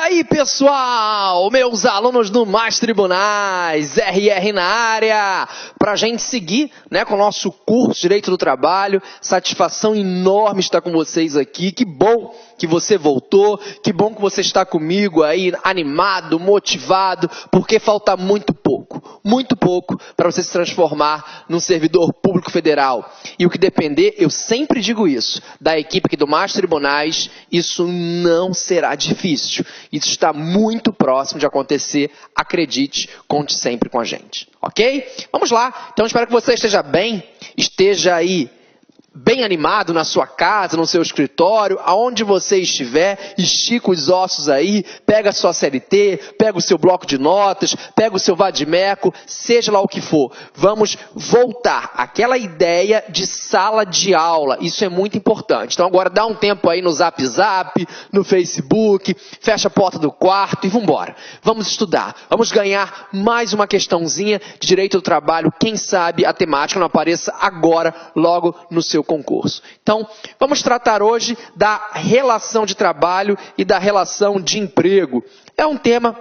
aí, pessoal, meus alunos do Mais Tribunais, RR na área, para a gente seguir, né, com o nosso curso Direito do Trabalho. Satisfação enorme estar com vocês aqui. Que bom que você voltou, que bom que você está comigo aí, animado, motivado, porque falta muito pouco para você se transformar num servidor público federal. E o que depender, eu sempre digo isso, da equipe aqui do Mais Tribunais, isso não será difícil. Isso está muito próximo de acontecer, acredite, conte sempre com a gente, ok? Vamos lá, então espero que você esteja bem, esteja aí bem animado na sua casa, no seu escritório, aonde você estiver, estica os ossos aí, pega a sua CLT, pega o seu bloco de notas, pega o seu vadimeco, seja lá o que for. Vamos voltar àquela ideia de sala de aula, isso é muito importante. Então agora dá um tempo aí no Zap Zap, no Facebook, fecha a porta do quarto e vambora. Vamos estudar, vamos ganhar mais uma questãozinha de direito do trabalho, quem sabe a temática não apareça agora, logo no seu concurso. Então, vamos tratar hoje da relação de trabalho e da relação de emprego. É um tema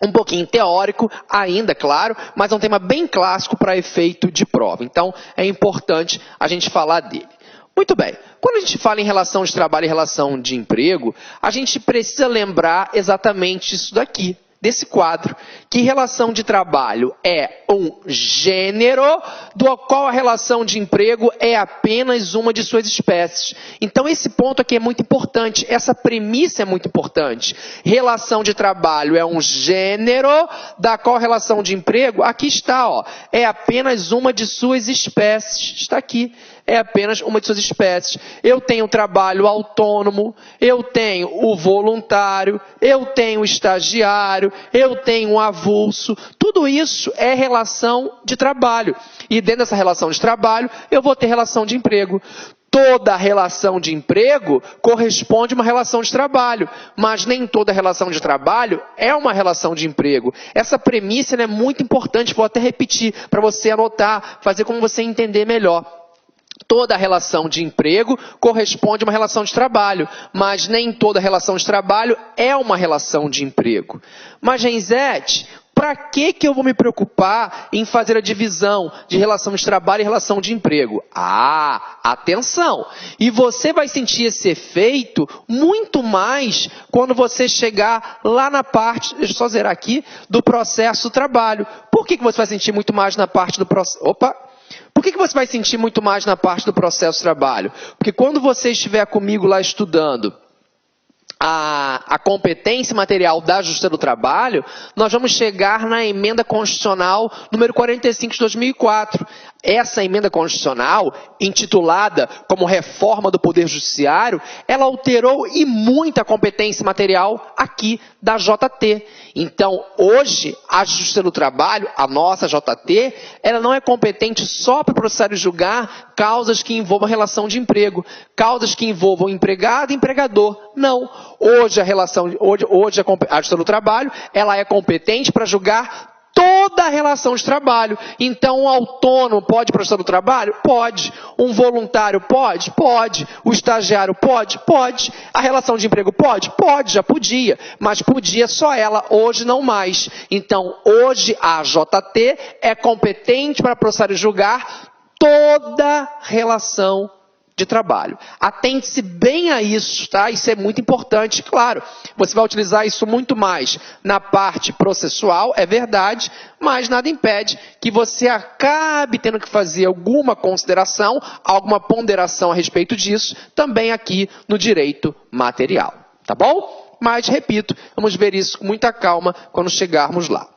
um pouquinho teórico ainda, claro, mas é um tema bem clássico para efeito de prova. Então, é importante a gente falar dele. Muito bem, quando a gente fala em relação de trabalho e relação de emprego, a gente precisa lembrar exatamente isso daqui, desse quadro, que relação de trabalho é um gênero, do qual a relação de emprego é apenas uma de suas espécies. Então esse ponto aqui é muito importante, essa premissa é muito importante. Relação de trabalho é um gênero, da qual a relação de emprego, aqui está, ó, é apenas uma de suas espécies, está aqui. É apenas uma de suas espécies. Eu tenho trabalho autônomo, eu tenho o voluntário, eu tenho o estagiário, eu tenho o avulso. Tudo isso é relação de trabalho. E dentro dessa relação de trabalho, eu vou ter relação de emprego. Toda relação de emprego corresponde a uma relação de trabalho, mas nem toda relação de trabalho é uma relação de emprego. Essa premissa é muito importante, vou até repetir para você anotar, fazer como você entender melhor. Toda relação de emprego corresponde a uma relação de trabalho, mas nem toda relação de trabalho é uma relação de emprego. Mas, Genzete, para que eu vou me preocupar em fazer a divisão de relação de trabalho e relação de emprego? Atenção! E você vai sentir esse efeito muito mais quando você chegar lá na parte, deixa eu só zerar aqui, do processo do trabalho. Por que você vai sentir muito mais na parte do processo? Por que você vai sentir muito mais na parte do processo de trabalho? Porque quando você estiver comigo lá estudando a competência material da Justiça do Trabalho, nós vamos chegar na emenda constitucional número 45 de 2004. Essa emenda constitucional, intitulada como Reforma do Poder Judiciário, ela alterou e muito a competência material aqui da JT. Então, hoje, a Justiça do Trabalho, a nossa JT, ela não é competente só para processar e julgar causas que envolvam relação de emprego, causas que envolvam empregado e empregador. Não. Hoje, a Justiça do Trabalho, ela é competente para julgar toda a relação de trabalho. Então, um autônomo pode prestar do trabalho? Pode. Um voluntário pode? Pode. O estagiário pode? Pode. A relação de emprego pode? Pode, já podia. Mas podia só ela, hoje não mais. Então, hoje a JT é competente para processar e julgar toda relação de trabalho. Atente-se bem a isso, tá? Isso é muito importante, claro. Você vai utilizar isso muito mais na parte processual, é verdade, mas nada impede que você acabe tendo que fazer alguma consideração, alguma ponderação a respeito disso, também aqui no direito material, tá bom? Mas, repito, vamos ver isso com muita calma quando chegarmos lá.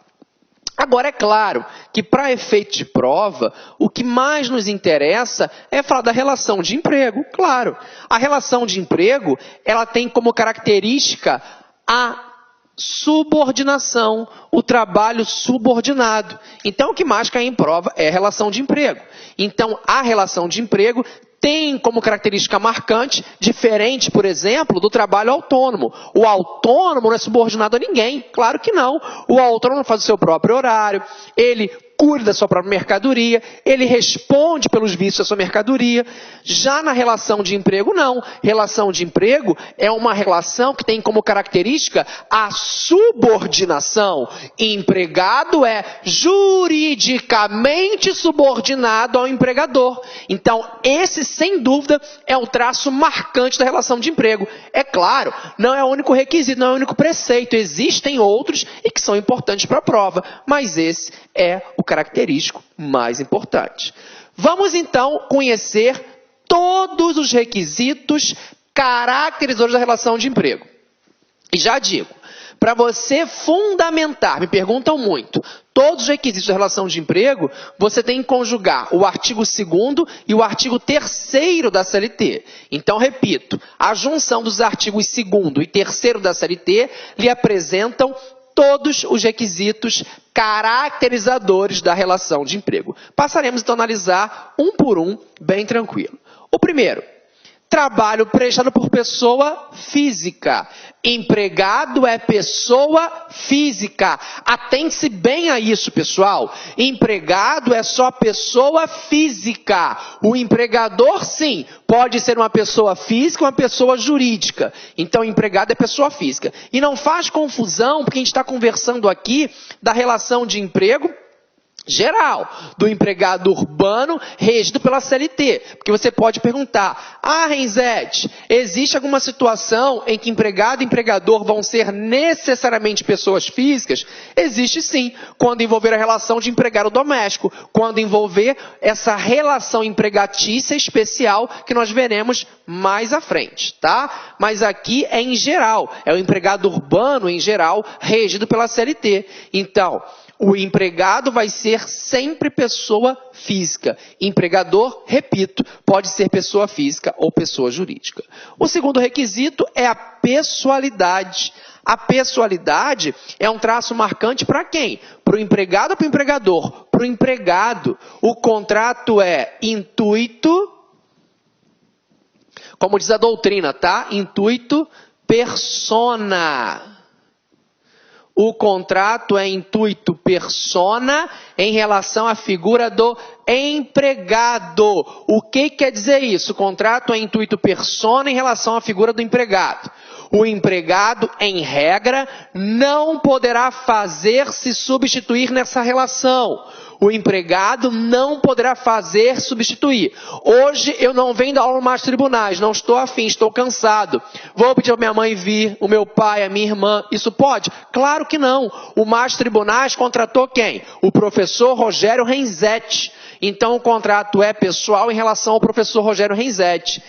Agora, é claro que para efeito de prova, o que mais nos interessa é falar da relação de emprego, claro. A relação de emprego, ela tem como característica a subordinação, o trabalho subordinado. Então, o que mais cai em prova é a relação de emprego. Então, a relação de emprego tem como característica marcante, diferente, por exemplo, do trabalho autônomo. O autônomo não é subordinado a ninguém, claro que não. O autônomo faz o seu próprio horário, ele cuida da sua própria mercadoria, ele responde pelos vícios da sua mercadoria. Já na relação de emprego, não. Relação de emprego é uma relação que tem como característica a subordinação. Empregado é juridicamente subordinado ao empregador. Então, esse, sem dúvida, é o traço marcante da relação de emprego. É claro, não é o único requisito, não é o único preceito. Existem outros e que são importantes para a prova, mas esse é o característico mais importante. Vamos, então, conhecer todos os requisitos caracterizadores da relação de emprego. E já digo, para você fundamentar, me perguntam muito, todos os requisitos da relação de emprego, você tem que conjugar o artigo 2º e o artigo 3º da CLT. Então, repito, a junção dos artigos 2º e 3º da CLT lhe apresentam todos os requisitos caracterizadores da relação de emprego. Passaremos, então, a analisar um por um, bem tranquilo. O primeiro, trabalho prestado por pessoa física. Empregado é pessoa física. Atente-se bem a isso, pessoal. Empregado é só pessoa física. O empregador, sim, pode ser uma pessoa física ou uma pessoa jurídica. Então, empregado é pessoa física. E não faz confusão, porque a gente está conversando aqui da relação de emprego geral, do empregado urbano regido pela CLT. Porque você pode perguntar, Renzete, existe alguma situação em que empregado e empregador vão ser necessariamente pessoas físicas? Existe sim, quando envolver a relação de empregado doméstico, quando envolver essa relação empregatícia especial que nós veremos mais à frente, tá? Mas aqui é em geral, é o empregado urbano em geral regido pela CLT. Então, o empregado vai ser sempre pessoa física. Empregador, repito, pode ser pessoa física ou pessoa jurídica. O segundo requisito é a pessoalidade. A pessoalidade é um traço marcante para quem? Para o empregado ou para o empregador? Para o empregado. O contrato é intuito, como diz a doutrina, tá? Intuito persona. O contrato é intuito persona em relação à figura do empregado. O que quer dizer isso? O contrato é intuito persona em relação à figura do empregado. O empregado, em regra, não poderá fazer-se substituir nessa relação. O empregado não poderá fazer substituir. Hoje eu não venho dar aula no Mastro Tribunais, não estou afim, estou cansado. Vou pedir a minha mãe vir, o meu pai, a minha irmã. Isso pode? Claro que não. O Mastro Tribunais contratou quem? O professor Rogério Renzete. Então o contrato é pessoal em relação ao professor Rogério Renzete.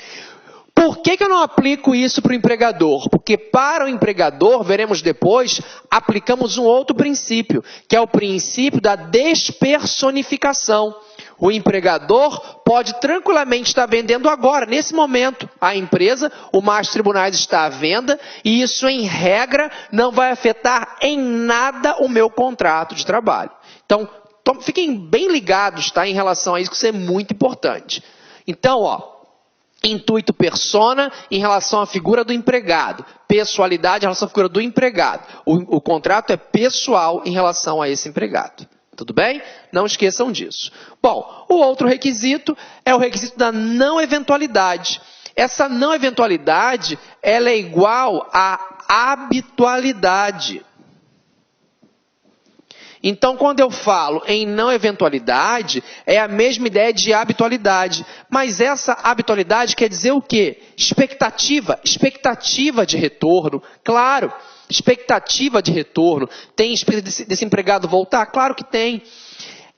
Por que eu não aplico isso para o empregador? Porque para o empregador, veremos depois, aplicamos um outro princípio, que é o princípio da despersonificação. O empregador pode tranquilamente estar vendendo agora, nesse momento, a empresa, o Mastro Tribunais está à venda, e isso, em regra, não vai afetar em nada o meu contrato de trabalho. Então, fiquem bem ligados, tá, em relação a isso, que isso é muito importante. Então, intuito persona em relação à figura do empregado. Pessoalidade em relação à figura do empregado. O contrato é pessoal em relação a esse empregado. Tudo bem? Não esqueçam disso. Bom, o outro requisito é o requisito da não eventualidade. Essa não eventualidade, ela é igual à habitualidade. Então, quando eu falo em não eventualidade, é a mesma ideia de habitualidade. Mas essa habitualidade quer dizer o quê? Expectativa de retorno. Claro, expectativa de retorno. Tem expectativa desse empregado voltar? Claro que tem.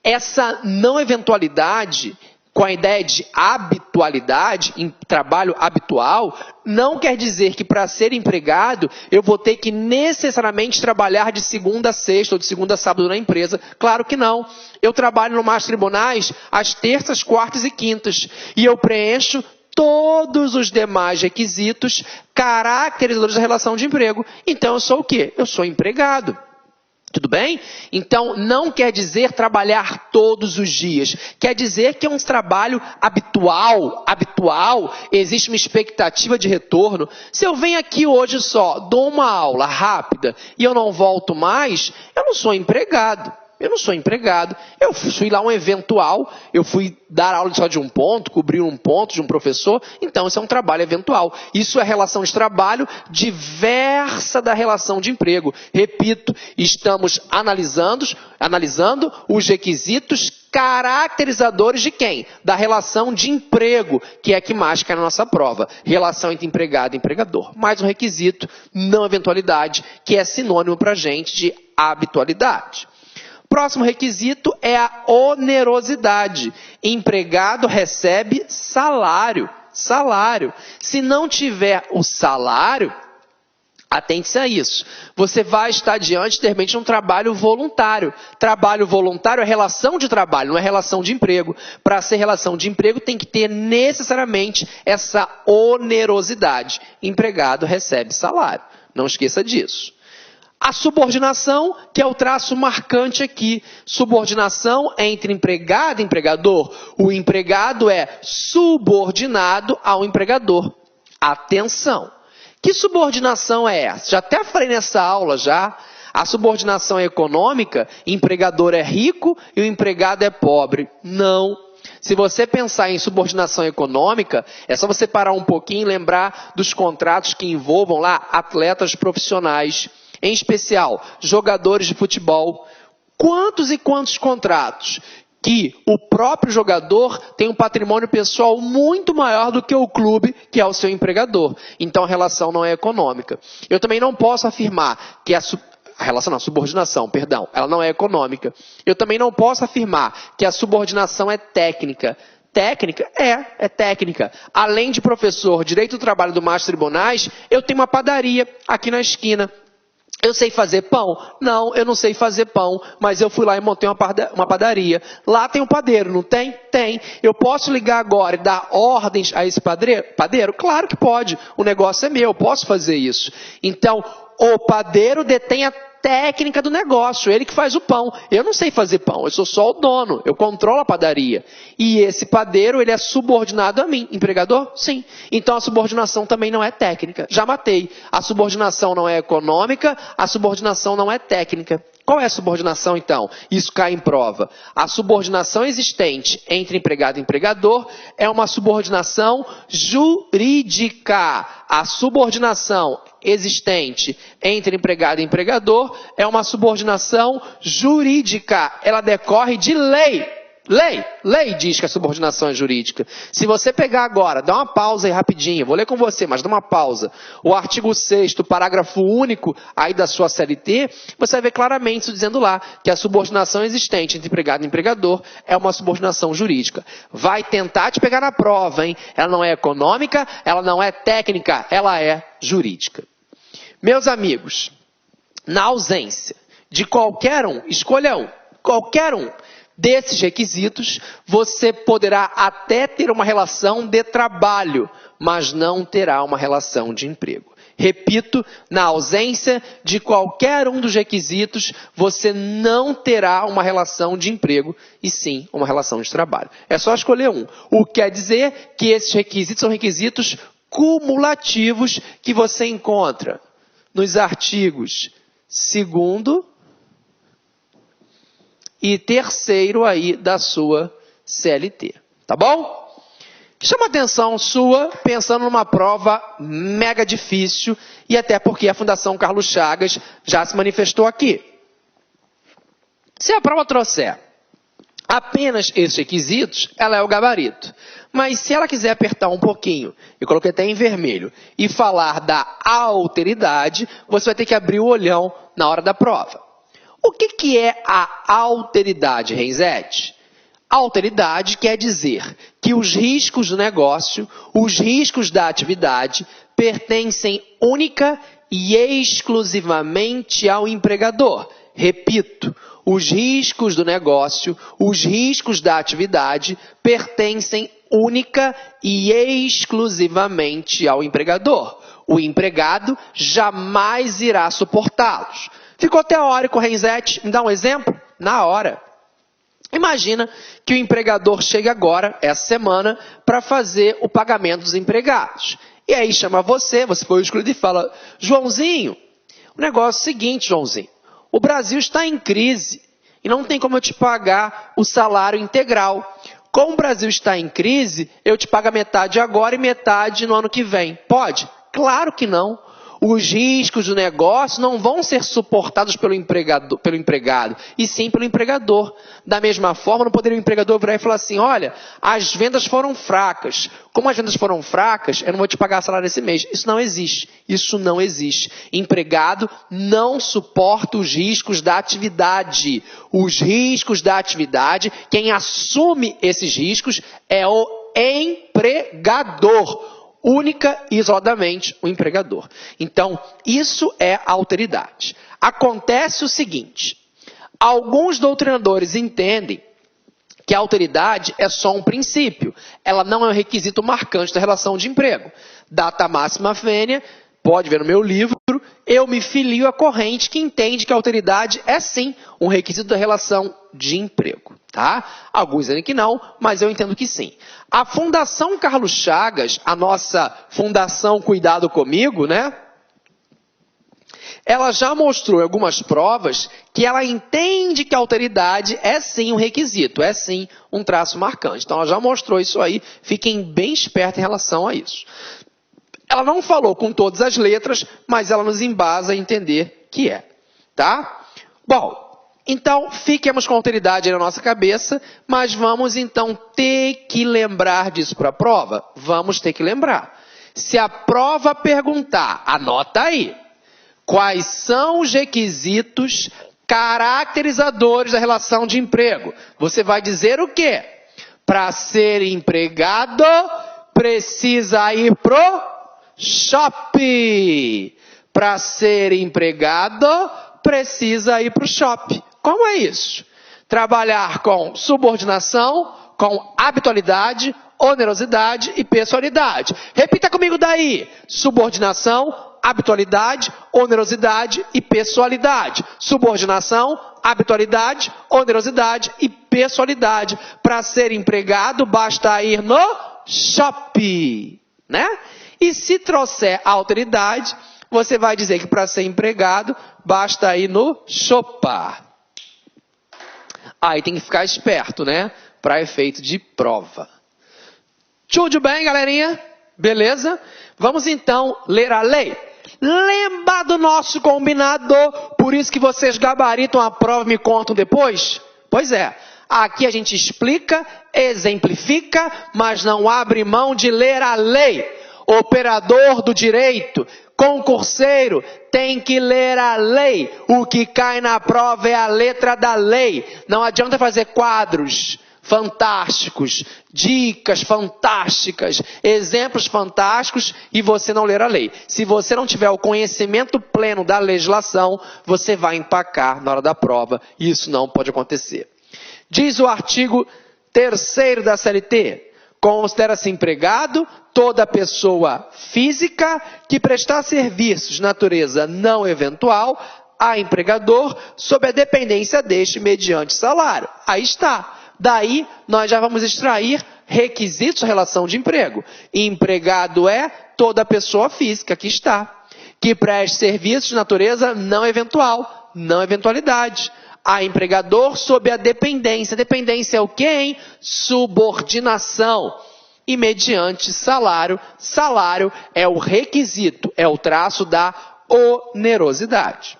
Essa não eventualidade, com a ideia de habitualidade, em trabalho habitual, não quer dizer que para ser empregado eu vou ter que necessariamente trabalhar de segunda a sexta ou de segunda a sábado na empresa. Claro que não. Eu trabalho no Mastro Tribunais às terças, quartas e quintas. E eu preencho todos os demais requisitos caracterizadores da relação de emprego. Então eu sou o quê? Eu sou empregado. Tudo bem? Então, não quer dizer trabalhar todos os dias. Quer dizer que é um trabalho habitual, existe uma expectativa de retorno. Se eu venho aqui hoje só, dou uma aula rápida e eu não volto mais, eu não sou empregado. Eu não sou empregado. Eu fui lá um eventual, eu fui dar aula só de um ponto, cobrir um ponto de um professor, então isso é um trabalho eventual. Isso é relação de trabalho diversa da relação de emprego. Repito, estamos analisando os requisitos caracterizadores de quem? Da relação de emprego, que é a que mais cai na nossa prova. Relação entre empregado e empregador. Mais um requisito, não eventualidade, que é sinônimo para a gente de habitualidade. Próximo requisito é a onerosidade. Empregado recebe salário. Salário. Se não tiver o salário, atente-se a isso. Você vai estar diante, de repente, de um trabalho voluntário. Trabalho voluntário é relação de trabalho, não é relação de emprego. Para ser relação de emprego, tem que ter necessariamente essa onerosidade. Empregado recebe salário. Não esqueça disso. A subordinação, que é o traço marcante aqui. Subordinação entre empregado e empregador. O empregado é subordinado ao empregador. Atenção! Que subordinação é essa? Já até falei nessa aula já. A subordinação econômica, empregador é rico e o empregado é pobre. Não. Se você pensar em subordinação econômica, é só você parar um pouquinho e lembrar dos contratos que envolvam lá atletas profissionais, em especial jogadores de futebol. Quantos e quantos contratos que o próprio jogador tem um patrimônio pessoal muito maior do que o clube, que é o seu empregador. Então a relação não é econômica. Eu também não posso afirmar que a subordinação, ela não é econômica. Eu também não posso afirmar que a subordinação é técnica. Técnica? É técnica. Além de professor, direito do trabalho do Master Tribunais, eu tenho uma padaria aqui na esquina. Eu sei fazer pão? Não, eu não sei fazer pão, mas eu fui lá e montei uma padaria. Lá tem um padeiro, não tem? Tem. Eu posso ligar agora e dar ordens a esse padeiro? Claro que pode. O negócio é meu, eu posso fazer isso. Então, o padeiro detém a técnica do negócio, ele que faz o pão. Eu não sei fazer pão, eu sou só o dono, eu controlo a padaria. E esse padeiro, ele é subordinado a mim. Empregador? Sim. Então a subordinação também não é técnica. Já matei. A subordinação não é econômica, a subordinação não é técnica. Qual é a subordinação, então? Isso cai em prova. A subordinação existente entre empregado e empregador é uma subordinação jurídica. A subordinação existente entre empregado e empregador é uma subordinação jurídica. Ela decorre de lei. Lei diz que a subordinação é jurídica. Se você pegar agora, dá uma pausa aí rapidinho, vou ler com você, mas dá uma pausa. O artigo 6º, parágrafo único aí da sua CLT, você vai ver claramente isso dizendo lá que a subordinação existente entre empregado e empregador é uma subordinação jurídica. Vai tentar te pegar na prova, hein? Ela não é econômica, ela não é técnica, ela é jurídica. Meus amigos, na ausência de qualquer um, escolha um, qualquer um desses requisitos, você poderá até ter uma relação de trabalho, mas não terá uma relação de emprego. Repito, na ausência de qualquer um dos requisitos, você não terá uma relação de emprego, e sim uma relação de trabalho. É só escolher um. O que quer dizer que esses requisitos são requisitos cumulativos que você encontra nos artigos 2º e 3º aí da sua CLT. Tá bom? Chama atenção sua pensando numa prova mega difícil e até porque a Fundação Carlos Chagas já se manifestou aqui. Se a prova trouxer apenas esses requisitos, ela é o gabarito. Mas se ela quiser apertar um pouquinho, eu coloquei até em vermelho, e falar da alteridade, você vai ter que abrir o olhão na hora da prova. O que é a alteridade, Renzetti? Alteridade quer dizer que os riscos do negócio, os riscos da atividade, pertencem única e exclusivamente ao empregador. Repito, os riscos do negócio, os riscos da atividade, pertencem única e exclusivamente ao empregador. O empregado jamais irá suportá-los. Ficou teórico, Renzetti? Me dá um exemplo? Na hora. Imagina que o empregador chega agora, essa semana, para fazer o pagamento dos empregados. E aí chama você foi escolhido e fala, Joãozinho, o negócio é o seguinte, Joãozinho, o Brasil está em crise e não tem como eu te pagar o salário integral. Como o Brasil está em crise, eu te pago a metade agora e metade no ano que vem. Pode? Claro que não. Os riscos do negócio não vão ser suportados pelo empregado, e sim pelo empregador. Da mesma forma, não poderia o empregador virar e falar assim, olha, as vendas foram fracas. Como as vendas foram fracas, eu não vou te pagar salário esse mês. Isso não existe. Isso não existe. Empregado não suporta os riscos da atividade. Os riscos da atividade, quem assume esses riscos é o empregador. Única e isoladamente o empregador. Então, isso é a alteridade. Acontece o seguinte, alguns doutrinadores entendem que a alteridade é só um princípio, ela não é um requisito marcante da relação de emprego. Data máxima vênia, pode ver no meu livro, eu me filio à corrente que entende que a alteridade é sim um requisito da relação de emprego. Tá? Alguns dizem que não, mas eu entendo que sim. A Fundação Carlos Chagas, a nossa Fundação Cuidado Comigo, né? Ela já mostrou em algumas provas que ela entende que a alteridade é sim um requisito, é sim um traço marcante. Então ela já mostrou isso aí, fiquem bem espertos em relação a isso. Ela não falou com todas as letras, mas ela nos embasa a entender que é. Tá? Bom, então, fiquemos com a alteridade aí na nossa cabeça, mas vamos então ter que lembrar disso para a prova? Vamos ter que lembrar. Se a prova perguntar, anota aí, quais são os requisitos caracterizadores da relação de emprego? Você vai dizer o quê? Para ser empregado, precisa ir pro shopping. Para ser empregado, precisa ir para o shopping. Como é isso? Trabalhar com subordinação, com habitualidade, onerosidade e pessoalidade. Repita comigo daí. Subordinação, habitualidade, onerosidade e pessoalidade. Subordinação, habitualidade, onerosidade e pessoalidade. Para ser empregado, basta ir no shopping, né? E se trouxer alteridade, você vai dizer que para ser empregado, basta ir no chopar. Aí tem que ficar esperto, né? Para efeito de prova. Tudo bem, galerinha? Beleza? Vamos então ler a lei. Lembra do nosso combinado? Por isso que vocês gabaritam a prova e me contam depois? Pois é. Aqui a gente explica, exemplifica, mas não abre mão de ler a lei. Operador do direito, concurseiro, tem que ler a lei. O que cai na prova é a letra da lei. Não adianta fazer quadros fantásticos, dicas fantásticas, exemplos fantásticos e você não ler a lei. Se você não tiver o conhecimento pleno da legislação, você vai empacar na hora da prova e isso não pode acontecer. Diz o artigo 3º da CLT, considera-se empregado toda pessoa física que prestar serviços de natureza não eventual a empregador sob a dependência deste mediante salário. Aí está. Daí nós já vamos extrair requisitos da relação de emprego. Empregado é toda pessoa física, aqui está, que preste serviços de natureza não eventual, não eventualidade. A empregador sob a dependência. Dependência é o quê, hein? Subordinação. E mediante salário. Salário é o requisito, é o traço da onerosidade.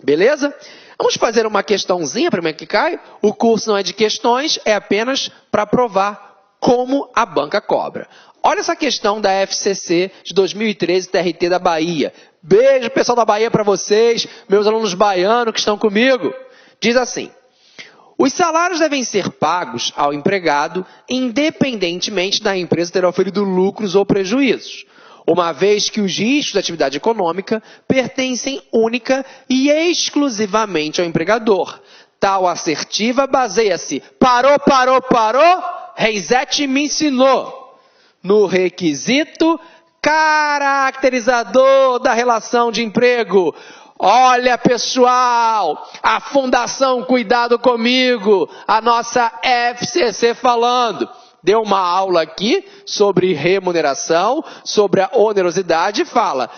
Beleza? Vamos fazer uma questãozinha primeiro que cai. O curso não é de questões, é apenas para provar como a banca cobra. Olha essa questão da FCC de 2013, TRT da Bahia. Beijo, pessoal da Bahia, para vocês, meus alunos baianos que estão comigo. Diz assim: os salários devem ser pagos ao empregado independentemente da empresa ter oferido lucros ou prejuízos, uma vez que os riscos da atividade econômica pertencem única e exclusivamente ao empregador. Tal assertiva baseia-se, parou, Reisete me ensinou, no requisito caracterizador da relação de emprego. Olha, pessoal, a Fundação Cuidado Comigo, a nossa FCC falando. Deu uma aula aqui sobre remuneração, sobre a onerosidade, fala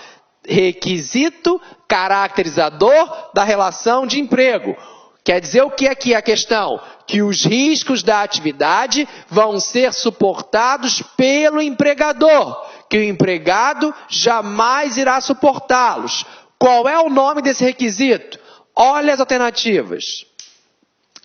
requisito caracterizador da relação de emprego. Quer dizer o que aqui é a questão? Que os riscos da atividade vão ser suportados pelo empregador, que o empregado jamais irá suportá-los. Qual é o nome desse requisito? Olha as alternativas.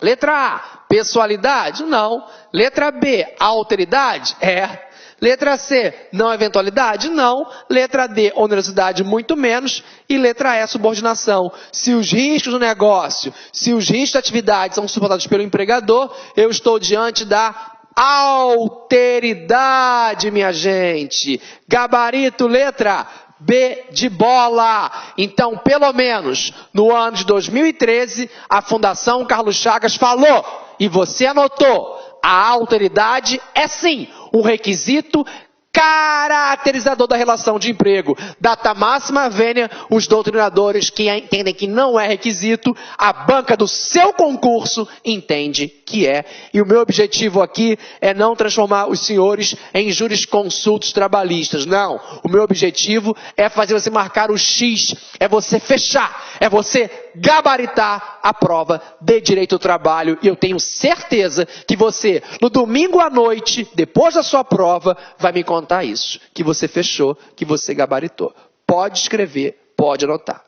Letra A, pessoalidade? Não. Letra B, alteridade? É. Letra C, não eventualidade? Não. Letra D, onerosidade? Muito menos. E letra E, subordinação. Se os riscos do negócio, se os riscos da atividade são suportados pelo empregador, eu estou diante da alteridade, minha gente. Gabarito, letra B de bola. Então, pelo menos no ano de 2013, a Fundação Carlos Chagas falou, e você anotou, a alteridade é sim um requisito caracterizador da relação de emprego. Data máxima vênia, os doutrinadores que entendem que não é requisito, a banca do seu concurso entende que é. E o meu objetivo aqui é não transformar os senhores em jurisconsultos trabalhistas. Não. O meu objetivo é fazer você marcar o X, é você fechar, é você gabaritar a prova de direito ao trabalho. E eu tenho certeza que você, no domingo à noite, depois da sua prova, vai me contar isso, que você fechou, que você gabaritou. Pode escrever, pode anotar.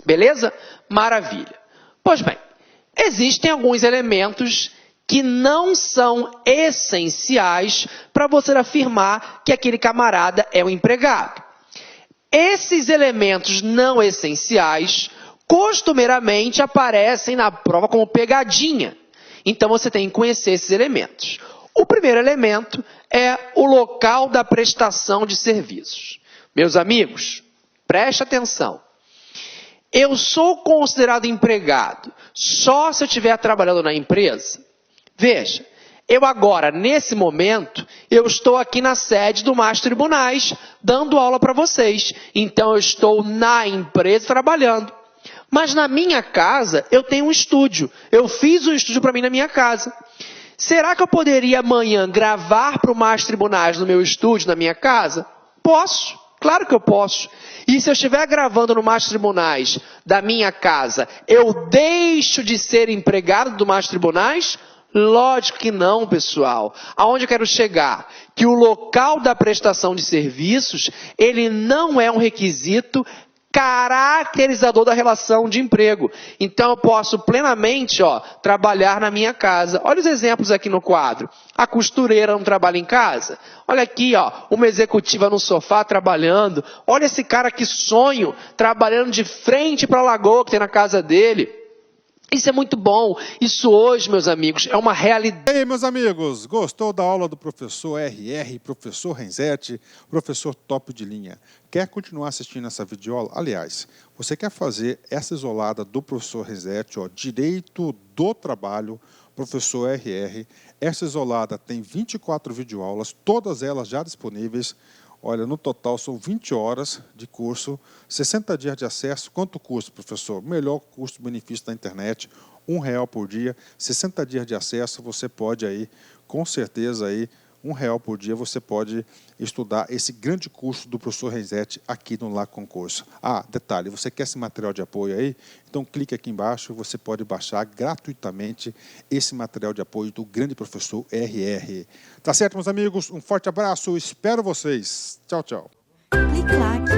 Beleza? Maravilha. Pois bem, existem alguns elementos que não são essenciais para você afirmar que aquele camarada é um empregado. Esses elementos não essenciais costumeiramente aparecem na prova como pegadinha. Então você tem que conhecer esses elementos. O primeiro elemento é o local da prestação de serviços. Meus amigos, preste atenção. Eu sou considerado empregado só se eu estiver trabalhando na empresa? Veja, eu agora, nesse momento, eu estou aqui na sede do Mais Tribunais, dando aula para vocês. Então, eu estou na empresa trabalhando. Mas na minha casa, eu tenho um estúdio. Eu fiz um estúdio para mim na minha casa. Será que eu poderia amanhã gravar para o Mais Tribunais no meu estúdio, na minha casa? Posso, claro que eu posso. E se eu estiver gravando no Mais Tribunais da minha casa, eu deixo de ser empregado do Mais Tribunais? Lógico que não, pessoal. Aonde eu quero chegar? Que o local da prestação de serviços, ele não é um requisito caracterizador da relação de emprego. Então, eu posso plenamente trabalhar na minha casa. Olha os exemplos aqui no quadro. A costureira não trabalha em casa? Olha aqui, uma executiva no sofá trabalhando. Olha esse cara que sonho, trabalhando de frente para a lagoa que tem na casa dele. Isso é muito bom. Isso hoje, meus amigos, é uma realidade. E aí, meus amigos, gostou da aula do professor RR, professor Renzetti, professor top de linha? Quer continuar assistindo essa videoaula? Aliás, você quer fazer essa isolada do professor Renzetti, Direito do Trabalho, professor RR. Essa isolada tem 24 videoaulas, todas elas já disponíveis. Olha, no total são 20 horas de curso, 60 dias de acesso. Quanto custa, professor? Melhor custo-benefício da internet, R$1 por dia, 60 dias de acesso. Você pode aí, com certeza, aí, R$1 por dia, você pode estudar esse grande curso do professor Renzetti aqui no Lá Concurso. Ah, detalhe, você quer esse material de apoio aí? Então clique aqui embaixo, você pode baixar gratuitamente esse material de apoio do grande professor RR. Tá certo, meus amigos? Um forte abraço, espero vocês. Tchau, tchau. Clique lá.